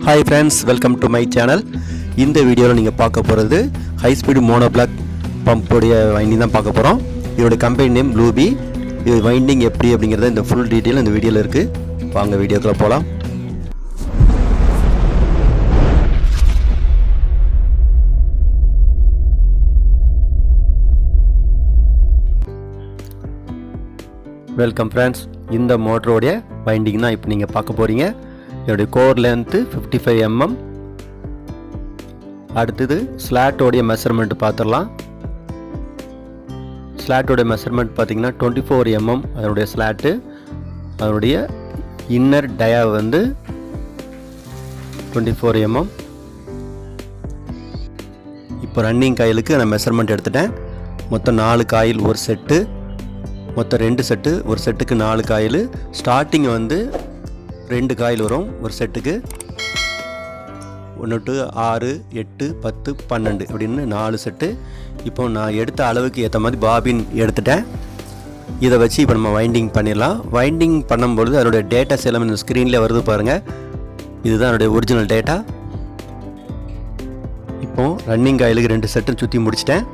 Hi friends, welcome to my channel. In the video நீங்க பார்க்க போறது high speed mono block pump உடைய winding தான் பார்க்க போறோம். இதோட கம்பெனி நேம் Lubi. இது வைண்டிங் எப்படி அப்படிங்கறது இந்த full detail இந்த வீடியோல இருக்கு. வாங்க வீடியோக்குள்ள போலாம். Welcome friends. இந்த மோட்டரோட வைண்டிங் தான் இப்போ நீங்க பார்க்க போறீங்க. இதோட கோர் லென்த் 55 mm. அடுத்தது ஸ்லாட்டோட மெஷர்மென்ட் பார்த்துடலாம். ஸ்லாட்டோட மெஷர்மென்ட் பார்த்தீங்கன்னா 24 mm அதோட ஸ்லாட்டு. அதோடைய இன்னர் டயா வந்து 24 mm. இப்போ ரன்னிங் காயிலுக்கு நான் மெஷர்மென்ட் எடுத்துட்டேன். மொத்தம் 4 காயில் ஒரு செட்டு, மொத்தம் 2 செட்டு. ஒரு செட்டுக்கு 4 காயில். ஸ்டார்டிங் வந்து 2 காயில் வரும் ஒரு செட்டுக்கு. 1 to 6 8 10 12 அப்படின்னு 4 செட்டு. இப்போ நான் எடுத்த அளவுக்கு ஏற்ற மாதிரி பாபின் எடுத்துட்டேன். இதை வச்சு இப்போ நம்ம வைண்டிங் பண்ணிடலாம். வைண்டிங் பண்ணும்பொழுது அதோடைய டேட்டாஸ் எல்லாம் இந்த ஸ்க்ரீனில் வருது பாருங்கள். இதுதான் அதோடைய ஒரிஜினல் டேட்டா. இப்போது ரன்னிங் காயிலுக்கு 2 செட்டு சுற்றி முடிச்சிட்டேன்.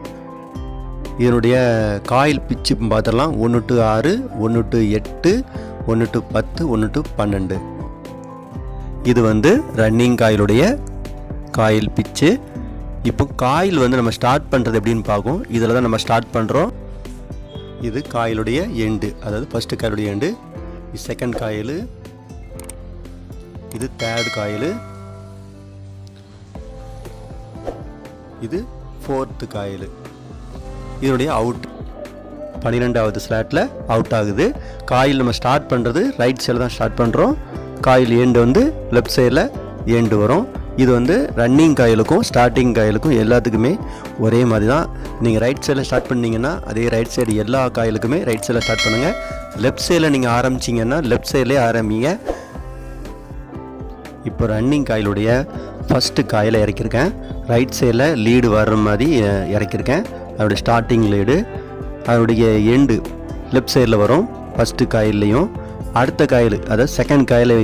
இதனுடைய காயில் பிச்சு பார்த்துடலாம். 1 to 6 1 to 8 1 to 10 1 to 12. இது வந்து ரன்னிங் காயிலுடைய காயில் பிச்சு. இப்போ காயில் வந்து நம்ம ஸ்டார்ட் பண்ணுறது எப்படின்னு பார்க்கும். இதில் தான் நம்ம ஸ்டார்ட் பண்ணுறோம். இது காயிலுடைய எண்டு, அதாவது ஃபஸ்ட்டு காயிலுடைய எண்டு. இது செகண்ட் காயில், இது தேர்ட் காயில், இது ஃபோர்த்து காயில். இதனுடைய அவுட் 12வது ஸ்லாட்டில் அவுட் ஆகுது. காயில் நம்ம ஸ்டார்ட் பண்ணுறது ரைட் சைடில் தான் ஸ்டார்ட் பண்ணுறோம். காயில் எண்டு வந்து லெஃப்ட் சைடில் எண்டு வரும். இது வந்து ரன்னிங் காயிலுக்கும் ஸ்டார்டிங் காயிலுக்கும் எல்லாத்துக்குமே ஒரே மாதிரி தான். நீங்கள் ரைட் சைடில் ஸ்டார்ட் பண்ணிங்கன்னா அதே ரைட் சைடு எல்லா காயிலுக்குமே ரைட் சைடில் ஸ்டார்ட் பண்ணுங்கள். லெஃப்ட் சைடில் நீங்கள் ஆரம்பிச்சிங்கன்னா லெஃப்ட் சைட்லேயே ஆரம்பிங்க. இப்போ ரன்னிங் காயிலுடைய ஃபஸ்ட்டு காயில் இறக்கியிருக்கேன். ரைட் சைடில் லீடு வர்ற மாதிரி இறக்கியிருக்கேன். அதோடைய ஸ்டார்டிங் லீடு. அதோடைய எண்டு லெஃப்ட் சைடில் வரும் ஃபஸ்ட்டு காயில்லையும். அடுத்த காயில் அதாவது செகண்ட் காயில்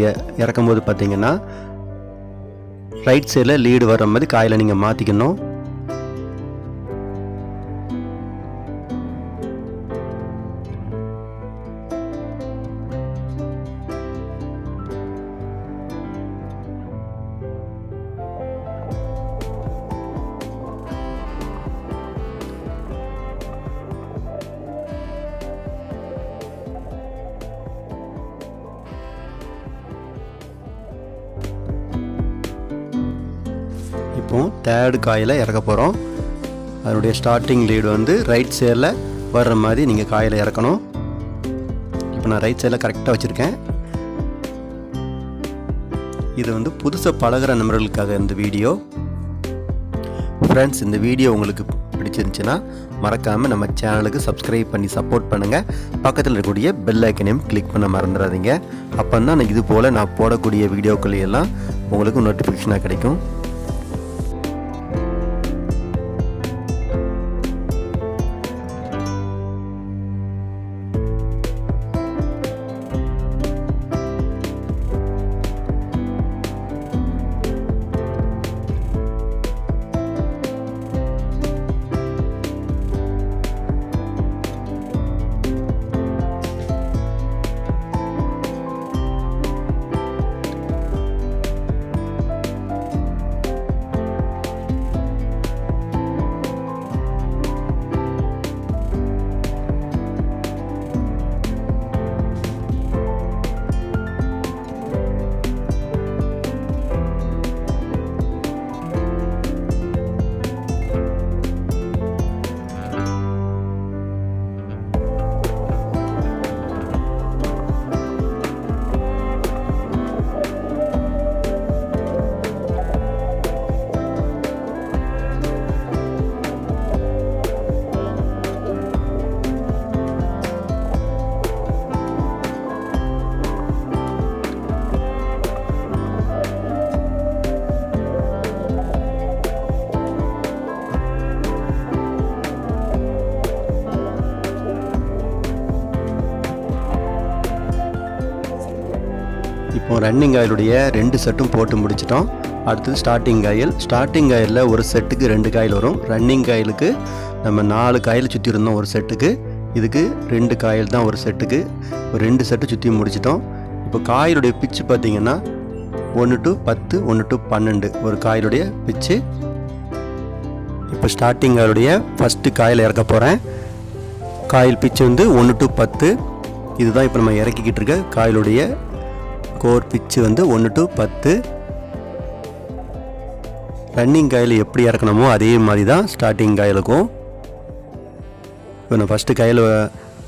இறக்கும் போது பார்த்தீங்கன்னா ரைட் சைடில் லீடு வர்ற மாதிரி காயில் நீங்கள் மாற்றிக்கணும். இப்போ தேர்டு காயில் இறக்க போகிறோம். அதனுடைய ஸ்டார்டிங் லீடு வந்து ரைட் சைடில் வர்ற மாதிரி நீங்கள் காயில் இறக்கணும். இப்போ நான் ரைட் சைடில் கரெக்டாக வச்சுருக்கேன். இது வந்து புதுசாக பழகிற நண்பர்களுக்காக இந்த வீடியோ. ஃப்ரெண்ட்ஸ், இந்த வீடியோ உங்களுக்கு பிடிச்சிருந்துச்சுன்னா மறக்காமல் நம்ம சேனலுக்கு சப்ஸ்கிரைப் பண்ணி சப்போர்ட் பண்ணுங்கள். பக்கத்தில் இருக்கக்கூடிய பெல் ஐக்கனையும் கிளிக் பண்ண மறந்துடாதீங்க. அப்போ தான் இது போல் நான் போடக்கூடிய வீடியோக்கள் எல்லாம் உங்களுக்கு நோட்டிஃபிகேஷனாக கிடைக்கும். இப்போ ரன்னிங் ஆயிலுடைய 2 செட்டும் போட்டு முடிச்சிட்டோம். அடுத்தது ஸ்டார்டிங் காயிலில் ஒரு செட்டுக்கு 2 காயில் வரும். ரன்னிங் காயிலுக்கு நம்ம 4 காயில் சுற்றி இருந்தோம் ஒரு செட்டுக்கு. இதுக்கு 2 காயில் தான் ஒரு செட்டுக்கு. ஒரு 2 செட்டு சுற்றி முடிச்சிட்டோம். இப்போ காயிலுடைய பிச்சு பார்த்திங்கன்னா 1 to 10, 1 to 12 ஒரு காயிலுடைய பிச்சு. இப்போ ஸ்டார்டிங் காயிலுடைய ஃபஸ்ட்டு காயில் இறக்க போகிறேன். காயில் பிச்சு வந்து 1 to 10. இதுதான் இப்போ நம்ம இறக்கிக்கிட்டு இருக்க காயிலுடைய கோர் பிச்சு வந்து 1 to 10. ரன்னிங் காயில் எப்படி இறக்கணுமோ அதே மாதிரி தான் ஸ்டார்டிங் காயிலுக்கும். இப்போ நான் ஃபஸ்ட்டு காயில்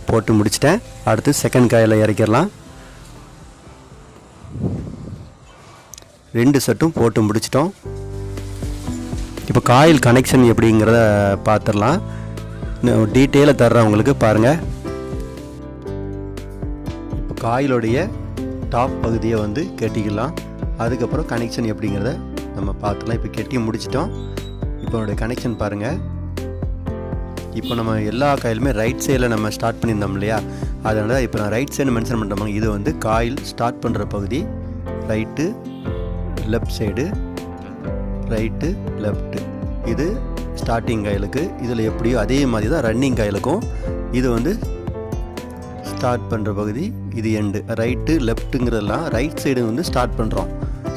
போட்டு முடிச்சிட்டேன். அடுத்து செகண்ட் காயில் இறக்கிடலாம். 2 செட்டும் போட்டு முடிச்சிட்டோம். இப்போ காயில் கனெக்ஷன் எப்படிங்கிறத பார்த்துடலாம். டீட்டெயிலாக தர்றேன் உங்களுக்கு பாருங்கள். இப்போ காயிலுடைய டாப் பகுதியை வந்து கட்டிக்கலாம். அதுக்கப்புறம் கனெக்ஷன் எப்படிங்கிறத நம்ம பார்த்துக்கலாம். இப்போ கட்டி முடிச்சிட்டோம். இப்போ என்னுடைய கனெக்ஷன் பாருங்கள். இப்போ நம்ம எல்லா காயிலுமே ரைட் சைடில் நம்ம ஸ்டார்ட் பண்ணியிருந்தோம் இல்லையா, அதனால் இப்போ நான் ரைட் சைடு மென்ஷன் பண்ணுறோம். இது வந்து காயில் ஸ்டார்ட் பண்ணுற பகுதி. Right left side, right left. இது ஸ்டார்டிங் காயிலுக்கு. இதில் எப்படியோ அதே மாதிரி தான் ரன்னிங் காயிலுக்கும். இது வந்து ஸ்டார்ட் பண்ணுற பகுதி, இது எண்டு. ரைட்டு லெஃப்ட்டுங்கிறதெல்லாம் ரைட் சைடு வந்து ஸ்டார்ட் பண்ணுறோம்.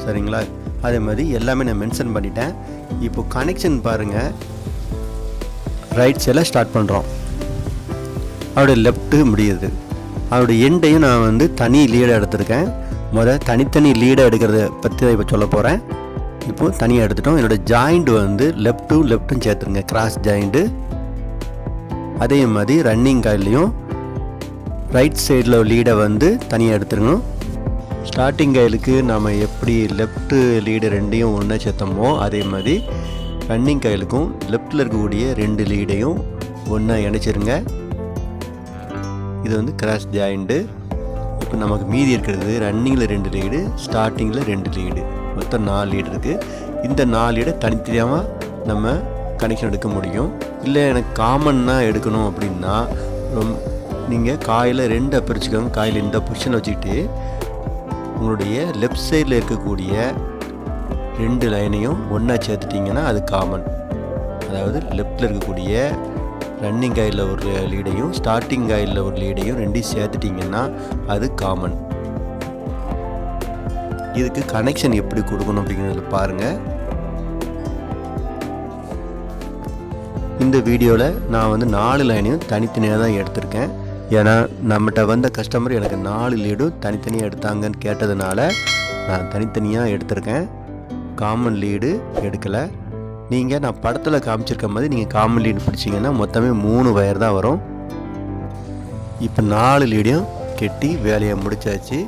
சரிங்களா? அதே மாதிரி எல்லாமே நான் மென்ஷன் பண்ணிட்டேன். இப்போ கனெக்ஷன் பாருங்கள். ரைட் சைடில் ஸ்டார்ட் பண்ணுறோம். அவருடைய லெஃப்ட்டு முடியுது. அவருடைய எண்டையும் நான் வந்து தனி லீடாக எடுத்திருக்கேன். தனித்தனி லீடாக எடுக்கிறத பற்றி தான் இப்போ சொல்ல போகிறேன். இப்போது தனியாக எடுத்துட்டோம். என்னோடய ஜாயிண்ட் வந்து லெஃப்ட்டும் சேர்த்துருங்க, கிராஸ் ஜாயிண்ட்டு. அதே மாதிரி ரன்னிங் காயிலையும் ரைட் சைடில் லீடை வந்து தனியாக எடுத்துருக்கணும். ஸ்டார்டிங் காயிலுக்கு நம்ம எப்படி லெஃப்ட்டு லீடு ரெண்டையும் ஒன்றா சேர்த்தோமோ அதே மாதிரி ரன்னிங் காயிலுக்கும் லெஃப்டில் இருக்கக்கூடிய 2 லீடையும் ஒன்றா இணைச்சிருங்க. இது வந்து கிராஸ் ஜாயிண்ட்டு. இப்போ நமக்கு மீதி இருக்கிறது ரன்னிங்கில் 2 லீடு, ஸ்டார்டிங்கில் 2 லீடு, மொத்தம் 4 லீடு இருக்குது. இந்த 4 லீடை தனித்தனியாக நம்ம கனெக்ஷன் எடுக்க முடியும். இல்லை எனக்கு காமன்னாக எடுக்கணும் அப்படின்னா நீங்கள் காயில் 2 பிரிச்சுக்கோங்க. காயில் இந்த பொசிஷனில் வச்சுக்கிட்டு உங்களுடைய லெஃப்ட் சைடில் இருக்கக்கூடிய 2 லைனையும் ஒன்றா சேர்த்துட்டிங்கன்னா அது காமன். அதாவது லெஃப்டில் இருக்கக்கூடிய ரன்னிங் காயிலில் ஒரு லீடையும் ஸ்டார்டிங் காயிலில் ஒரு லீடையும் 2 சேர்த்துட்டிங்கன்னா அது காமன். இதுக்கு கனெக்ஷன் எப்படி கொடுக்கணும் அப்படிங்கிறத பாருங்கள். இந்த வீடியோவில் நான் வந்து 4 லைனையும் தனித்தனியாக தான் எடுத்திருக்கேன். ஏன்னா நம்மகிட்ட வந்த கஸ்டமர் எனக்கு 4 லீடும் தனித்தனியாக எடுத்தாங்கன்னு கேட்டதுனால நான் தனித்தனியாக எடுத்திருக்கேன். காமன் லீடு எடுக்கலை. நான் படத்தில் காமிச்சிருக்க மாதிரி நீங்கள் காமன் லீடு பிடிச்சிங்கன்னா மொத்தமே 3 வயர் தான் வரும். இப்போ 4 லீடையும் கெட்டி வேலையை முடிச்சாச்சு.